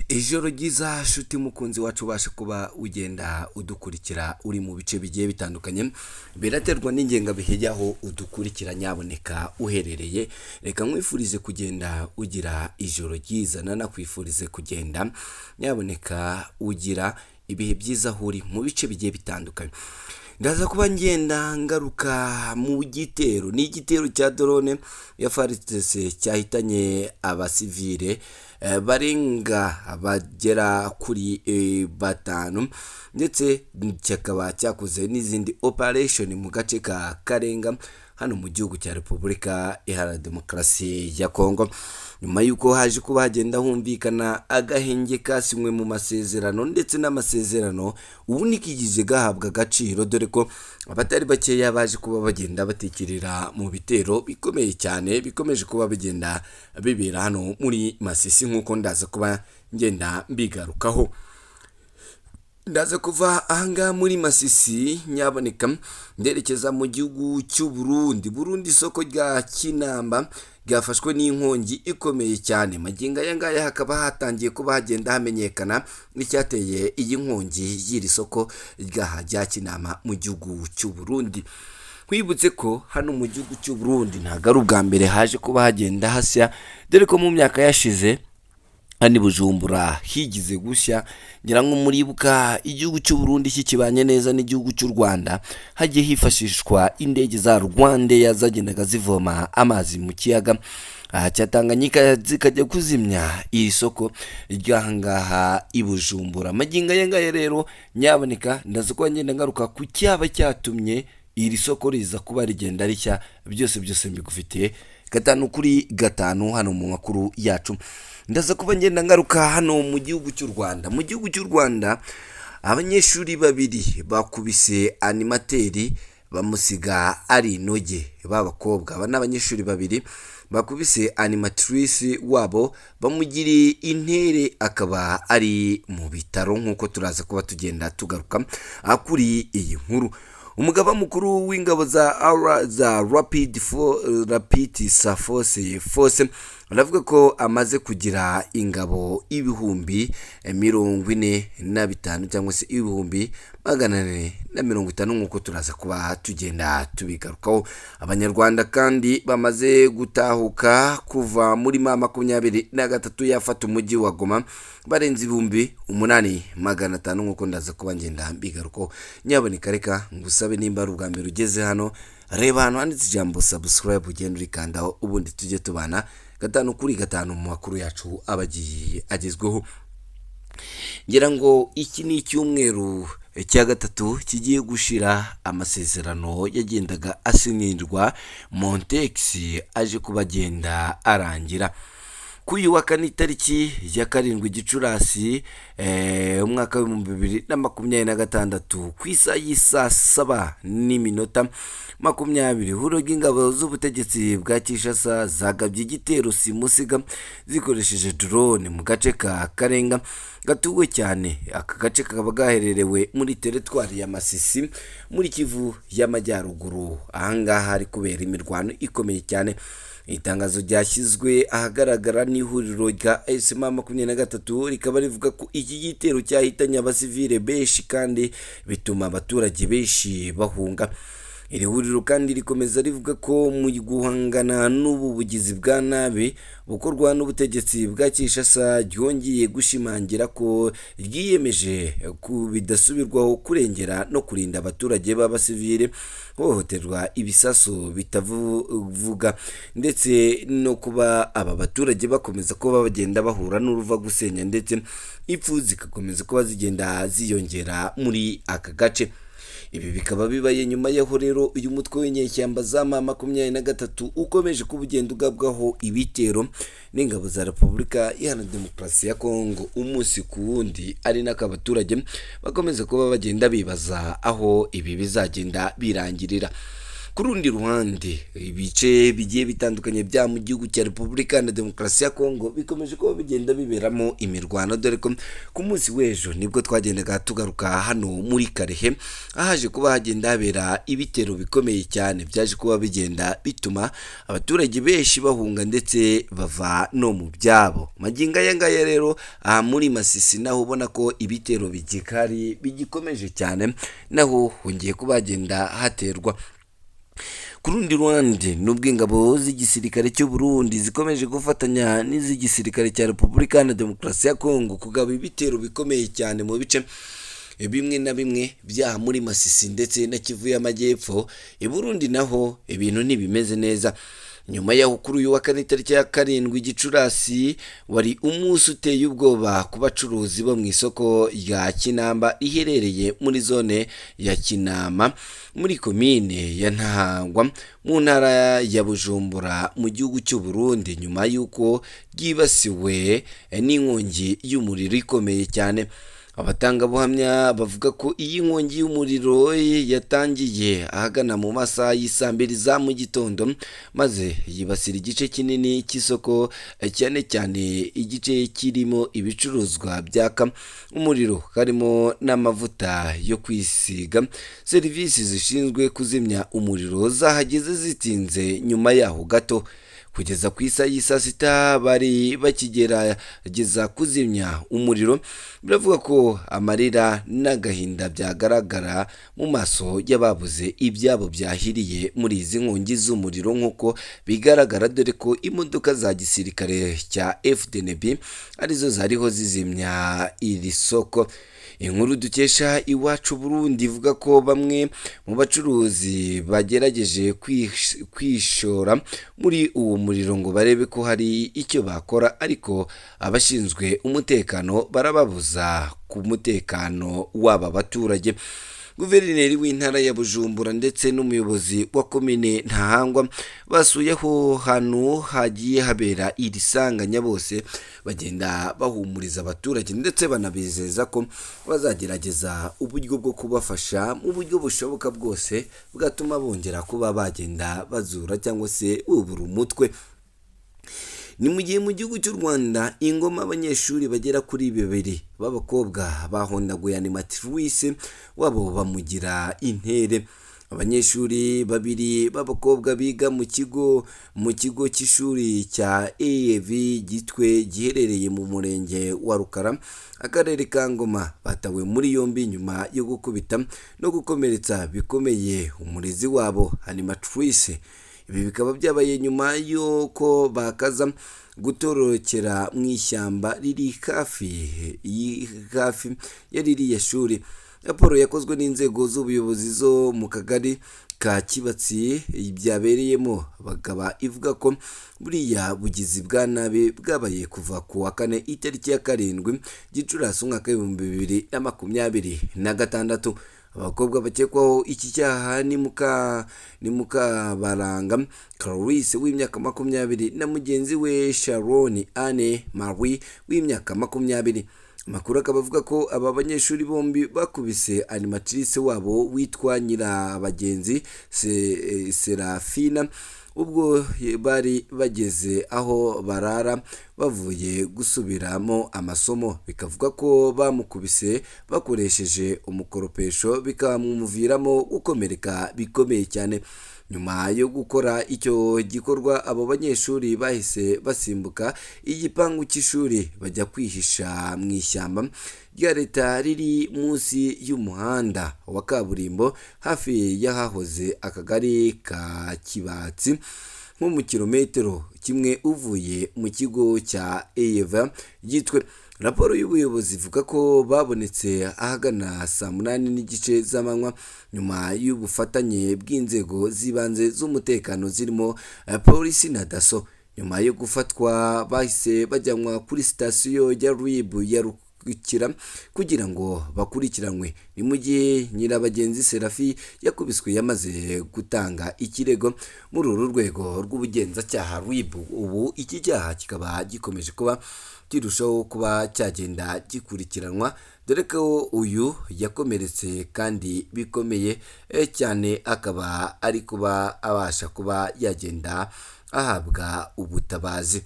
Ijoro ryiza shuti mukunzi wacu ubasha kuba ugenda udukurikira uri mu bice bigiye bitandukanye, biraterwa n'ingengabihe y'aho udukurikira nyaboneka uherereye. Reka nkwifurize kugenda ugira ijoro ryiza, nanakwifurize kugenda nyaboneka ugira ibihe byiza aho uri mu bice bigiye bitandukanye. Ndaza kuba ngenda ngaruka mu gitero, ni igitero cya drone ya FARDC cyahitanye abasivile barenga bagera kuri batanu, ndetse cyakaba cyakoze n'izindi operation mu gace ka Karenga hano mu gihugu cya Repubulika Iharanira Demokarasi ya Kongo, nyuma yuko haje kuba hagenda humvikana agahenge kasimwe mu masezerano, ndetse n'amasezerano ubu nikigije gahabwa agaciro, dore ko abatari bakeya baje kuba bagenda batekerera mu bitero bikomeye cyane bikomeje kuba bigenda bibera hano muri Masisi, nk'uko ndaza kuba ngenda mbigarukaho. Ndaza kuva ahangaha muri Masisi nyaboneka nderekeza mu gihugu cy'u Burundi. Isoko rya Kinamba ryafashwe n'inkongi ikomeye cyane. Magingo aya ngaya hakaba hatangiye kuba hagenda hamenyekana n'icyateye iyi nkongi y'iri soko rya Kinamba mu gihugu cy'u Burundi. Kwibutse ko hano mu gihugu cy'u Burundi ntabwo ari ubwa mbere haje kuba hagenda hasya, dore ko mu myaka yashize hani Bujumbura higize gushya. Ngira ngo muribuka igihugu cy'u Burundi kikibanye neza n'igihugu cy'u Rwanda, hagiye hifashishwa indege za Rwandair zagendaga zivoma amazi mu kiyaga cya Tanganyika zikajya kuzimya iri soko ry'ahangaha i Bujumbura. Magingo aya ngaya rero nyaboneka ndaza kuba ngenda ngaruka ku cyaba cyatumye iri soko riza kuba rigenda rishya. Byose mbigufitiye gatanu kuri gatanu hano mu makuru yacu. Ndaza kuba ngenda ngaruka hano mu gihugu cy'u Rwanda. Mu gihugu cy'u Rwanda abanyeshuri babiri bakubise animateri bamusiga ari inoge. B'abakobwa aba n'abanyeshuri babiri bakubise animatrice wabo bamugiriye intere, akaba ari mu bitaro, nk'uko turaza kuba tugenda tugaruka kuri iyi nkuru. Umugaba mukuru w'ingabo za Rapid Force aravuga ko amaze kugira ingabo ibihumbi 45 cyangwa se ibihumbi 450, nk'uko turaza kuba tugenda tubigarukaho. Abanyarwanda kandi bamaze gutahuka kuva muri 23 yafata umujyi wa Goma barenze 8,500, nk'uko ndaza kuba ngenda mbigarukaho. Nyaboneka reka ngusabe nimba ari ubwa mbere ugeze hano, reba hano handitse ijambo subscribe, ugenda urikandaho, ubundi tujye tubana gatanu kuri gatanu mu makuru yacu abagiye agezweho. Ngira ngo iki ni icyumweru cya gatatu kigiye gushira amasezerano yagendaga asinyirwa Montex aje kubagenda arangira. Kuri wa kane tariki ya 7 Gicurasi umwaka wa 2026 ku isaha y'isa 7:20 huro ry'ingabo z'ubutegetsi bwa Kinshasa zagabye igitero simusiga zikoresheje drone mu gace ka Karenga gatuwe cyane. Aka gace kakaba gahererewe muri teritwari ya Masisi muri Kivu y'Amajyaruguru. Ahangaha hari kubera imirwano ikomeye cyane. Itangazo ryashyizwe ahagaragara n'ihuriro rya M23 rikaba rivuga ko iki gitero cyahitanye abasivile benshi kandi bituma abaturage benshi bahunga. Iri huriro kandi rikomeza rivuga ko mu guhangana n'ubu bugizi bwa nabi bukorwa n'ubutegetsi bwa Kinshasa ryongeye gushimangira ko ryiyemeje bidasubirwaho kurengera no kurinda abaturage b'abasivile hohoterwa ibisaso bitavuga, ndetse no kuba aba baturage bakomeza kuba bagenda bahura n'uruva gusenya, ndetse impfu zikakomeza kuba zigenda ziyongera muri aka gace. Ibi bikaba bibaye nyuma yaho rero uyu mutwe w'inyeshyamba za M23 ukomeje kubugenda ugabwaho ibitero n'ingabo za Repubulika Iharanira Demokarasi ya Kongo umunsi ku wundi, ari n'akabaturage bakomeza kuba bagenda bibaza aho ibi bizagenda birangirira. ku rundi ruhande ibice bigiye bitandukanye bya mu gihugu cya Repubulika na Demokarasi ya Kongo bikomeje kuba bigenda biberamo imirwano, dore ko ku munsi w'ejo nibwo twagendaga tugaruka hano muri Karehe ahaje kuba hagenda habera ibitero bikomeye cyane byaje kuba bigenda bituma abaturage benshi bahunga ndetse bava no mu byabo. Magingo aya ngaya rero aha muri Masisi naho ubona ko ibitero bigikomeje cyane, naho hongeye kuba hagenda haterwa. Ku rundi ruhande nubwo ingabo z'igisirikare cy'u Burundi zikomeje gufatanya n'iz'igisirikare cya Repubulika na Demokarasi ya Kongo kugaba ibitero bikomeye cyane mu bice bimwe na bimwe bya muri Masisi ndetse na Kivu y'Amajyepfo, i Burundi naho ibintu ntibimeze neza. Nyuma yaho kuri uyu wa kane tariki ya 7 Gicurasi wari umunsi uteye ubwoba ku bacuruzi bo mu isoko rya Kinamba riherereye muri zone ya Kinama muri komine ya Ntahangwa mu ntara ya Bujumbura mu gihugu cy'u Burundi, nyuma y'uko ryibasiwe n'inkongi y'umuriro ikomeye cyane. Abatangabuhamya bavuga ko iyi nkongi y'umuriro yatangiye ahagana mu masaha y'isambiri za mu gitondo maze yibasira igice kinini cy'isoko, cyane cyane igice kirimo ibicuruzwa byaka umuriro harimo n'amavuta yo kwisiga. Serivisi zishinzwe kuzimya umuriro zahageze zitinze nyuma yaho gato. Kugeza ku isaha y'isa sita bari bakigerageza kuzimya umuriro, biravuga ko amarira n'agahinda byagaragara mu maso y'ababuze ibyabo byahiriye muri izi nkongi z'umuriro nk'uko bigaragara, dore ko imodoka za gisirikare cya FDNB arizo zariho zizimya iri soko. Inkuru dukesha Iwacu Burundi ivuga ko bamwe mu bacuruzi bagerageje kwishora muri uwo muriro ngo barebe ko hari icyo bakora, ariko abashinzwe umutekano barababuza ku mutekano w'aba baturage. Guverineri w'intara ya Bujumbura ndetse n'umuyobozi wa komine Ntahangwa basuye aho hantu hagiye habera iri sanganya, bose bagenda bahumuriza abaturage ndetse banabizeza ko bazagerageza uburyo bwo kubafasha mu buryo bushoboka bwose bwatuma bongera kuba bagenda bazura cyangwa se bubura umutwe. Ni mu gihe mu gihugu cy'u Rwanda ingoma abanyeshuri bagera kuri 2 b'abakobwa bahondaguye animatrice wabo bamugira intere. Abanyeshuri 2 b'abakobwa biga mu kigo cy'ishuri cya EAV Gitwe giherereye mu murenge wa Rukara, akarere ka Ngoma, batawe muri yombi nyuma yo gukubita no gukomeretsa bikomeye umurezi wabo animatrice. Ibi bikaba byabaye nyuma y'uko bakaza gutorokera mu ishyamba riri hafi ya ririya shuri. Raporo yakozwe n'inzego z'ubuyobozi zo mu kagari ka Kibatsi byabereyemo bakaba ivuga ko buriya bugizi bwa nabi bwabaye kuva ku wa 4 itariki ya 7 Gicurasi umwaka w'2026. Abakobwa bakekwaho iki cyaha ni Mukabaranga Clarisse w'imyaka 20 na mugenzi we Sharon Anne Marie w'imyaka 20. Amakuru akaba avuga ko aba banyeshuri bombi bakubise animatrice wabo witwa Nyirabagenzi Serafina ubwo bari bageze aho barara bavuye gusubiramo amasomo. Bikavuga ko bamukubise bakoresheje umukoropesho bikamuviramo gukomereka bikomeye cyane. Nyuma yo gukora icyo gikorwa abo banyeshuri bahise basimbuka igipangu cy'ishuri bajya kwihisha mu ishyamba rya leta riri munsi y'umuhanda wa kaburimbo hafi y'ahahoze akagari ka Kibatsi, nko mu kilometero kimwe uvuye mu kigo cya EAV Gitwe. Raporo y'ubuyobozi ivuga ko babonetse ahagana saa 8:30 z'amanywa nyuma y'ubufatanye bw'inzego z'ibanze z'umutekano zirimo polisi na daso. Nyuma yo gufatwa bahise bajyanwa kuri sitasiyo ya RIB kugira ngo bakurikiranwe. Ni mu gihe Nyirabagenzi Seraphie yakubiswe yamaze gutanga ikirego muri uru rwego rw'ubugenzacyaha RIB. Ubu iki cyaha kikaba gikomeje kuba kirushaho kuba cyagenda gikurikiranwa, dore ko uyu yakomeretse kandi bikomeye cyane, akaba ari kuba abasha kuba yagenda ahabwa ubutabazi.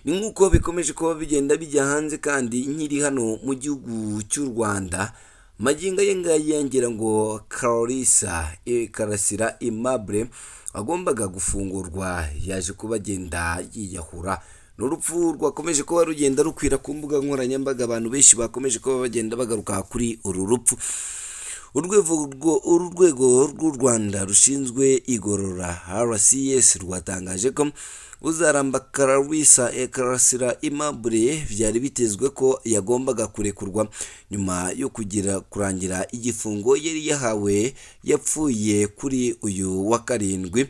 Ni nk'uko bikomeje kuba bigenda bijya hanze kandi nkiri hano mu gihugu cy'u Rwanda, magingo ye ngaya ngira ngo Karasira Aimable agombaga gufungurwa yaje kuba agenda yiyahura. Ni urupfu rwakomeje kuba rugenda rukwira ku mbuga nkoranyambaga, abantu benshi bakomeje kuba bagenda bagaruka kuri uru rupfu. Urwego rw'u Rwanda rushinzwe igorora RCS rwatangaje ko uzaramba Karasira Aimable byari bitezwe ko yagombaga kurekurwa nyuma yo kurangira igifungo yari yahawe. Yapfuye kuri uyu wa 7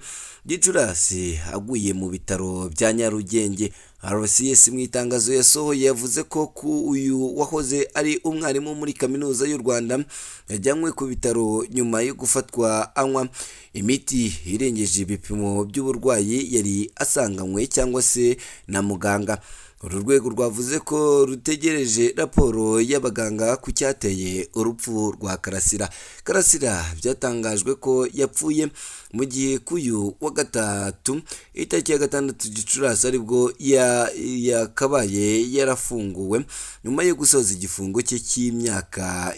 Gicurasi aguye mu bitaro bya Nyarugenge. RCS mu itangazo yasohoye yavuze ko uyu wahoze ari umwarimu muri Kaminuza y'u Rwanda yajyanywe ku bitaro nyuma yo gufatwa anywa imiti irengeje ibipimo by'uburwayi yari asanganywe cyangwa se na muganga. Uru rwego rwavuze ko rutegereje raporo y'abaganga ku cyateye urupfu rwa Karasira. Byatangajwe ko yapfuye mu gihe k'uyu wa 3 itariki ya 6 Gicurasi aribwo yakabaye yarafunguwe nyuma yo gusoza igifungo cye cy'imyaka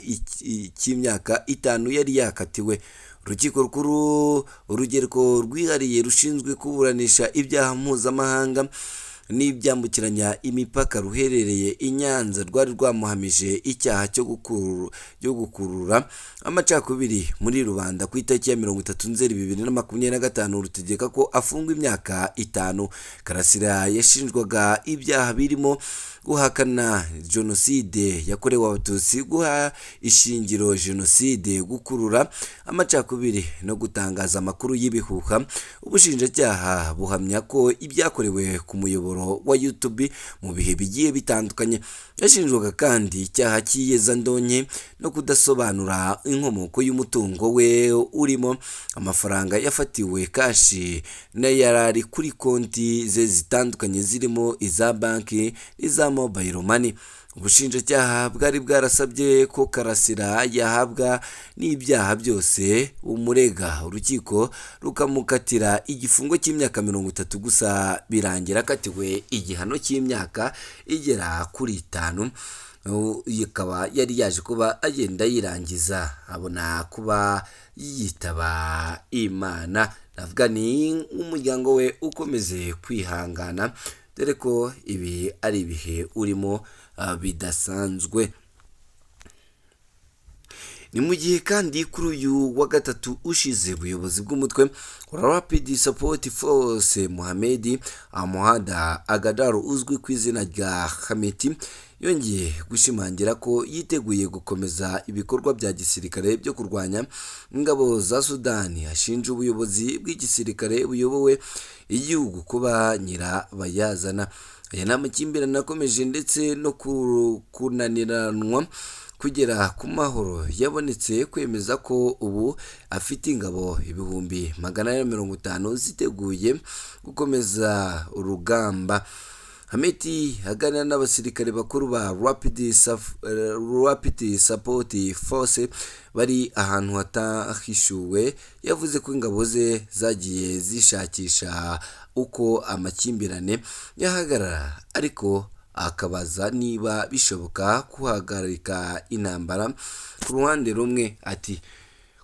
5 yari yakatiwe. Urukiko rukuru urugereko rwihariye rushinzwe kuburanisha ibyaha mpuzamahanga n'ibyambukiranya imipaka ruherereye i Nyanza rwari rwamuhamije icyaha cyo gukurura amacakubiri muri rubanda ku itariki ya 30 Nzeri 2025. rutegeka ko afungwa imyaka 5. Karasira yashinjwaga ibyaha birimo guhakana jenoside yakorewe abatutsi, guha ishingiro jenoside, gukurura amacakubiri no gutangaza amakuru y'ibihuha. Ubushinjacyaha buhamya ko ibyakorewe ku muyoboro wa YouTube mu bihe bigiye bitandukanye. Yashinjwaga kandi icyaha cy'iyezandonke no kudasobanura inkomoko y'umutungo we urimo amafaranga yafatiwe kashi n'ayarari kuri konti ze zitandukanye zirimo iza banki n'iza mobile money. Ubushinjacyaha bwari bwarasabye ko Karasira yahabwa n'ibyaha byose umurega. Urukiko rukamukatira igifungo cy'imyaka 30 gusa birangira akatiwe igihano cy'imyaka igera kuri 5. Ikaba yari yaje kuba agenda yirangiza abona kuba yitaba Imana. Navuga ni umuryango we ukomeze kwihangana, dore ko ibi ari ibihe urimo bidasanzwe. Ni mu gihe kandi kuri uyu wa 3 ushize ubuyobozi bw'umutwe wa Rapid Support Force Mohamed Amohada Agadaro uzwi ku izina rya Hameti yongeye gushimangira ko yiteguye gukomeza ibikorwa bya gisirikare byo kurwanya ingabo za Sudani. Ashinja ubuyobozi bw'igisirikare buyobowe igihugu kuba nyirabayazana. Aya ni amakimbirane akomeje ndetse no kunaniranwa kugera ku mahoro yabonetse kwemeza ko ubu afite ingabo 150 ziteguye gukomeza urugamba. Hameti aganira n'abasirikare bakuru ba Rapid Support Force bari ahantu hatahishuwe. Yavuze ko ingabo ze zagiye zishakisha uko amakimbirane yahagarara, ariko akabaza niba bishoboka kuhagarika intambara ku ruhande rumwe. Ati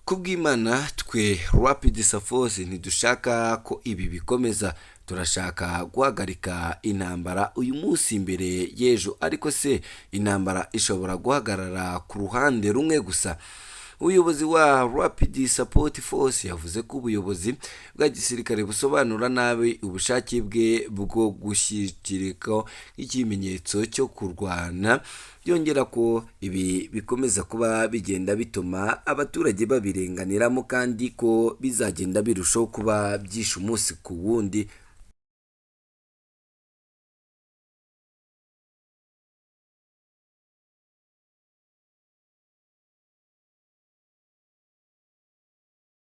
kubw'Imana twe Rapid Force ntidushaka ko ibi bikomeza, turashaka guhagarika intambara uyu munsi imbere y'ejo, ariko se intambara ishobora guhagarara ku ruhande rumwe gusa? Ubuyobozi wa Rapid Support Force yavuze ko ubuyobozi bwa gisirikare busobanura nabi ubushake bwe bwo gushyikirika ikimenyetso cyo kurwana. Yongera ko ibi bikomeza kuba bigenda bituma abaturage babirenganiramo kandi ko bizagenda birushaho kuba byishe umunsi ku wundi.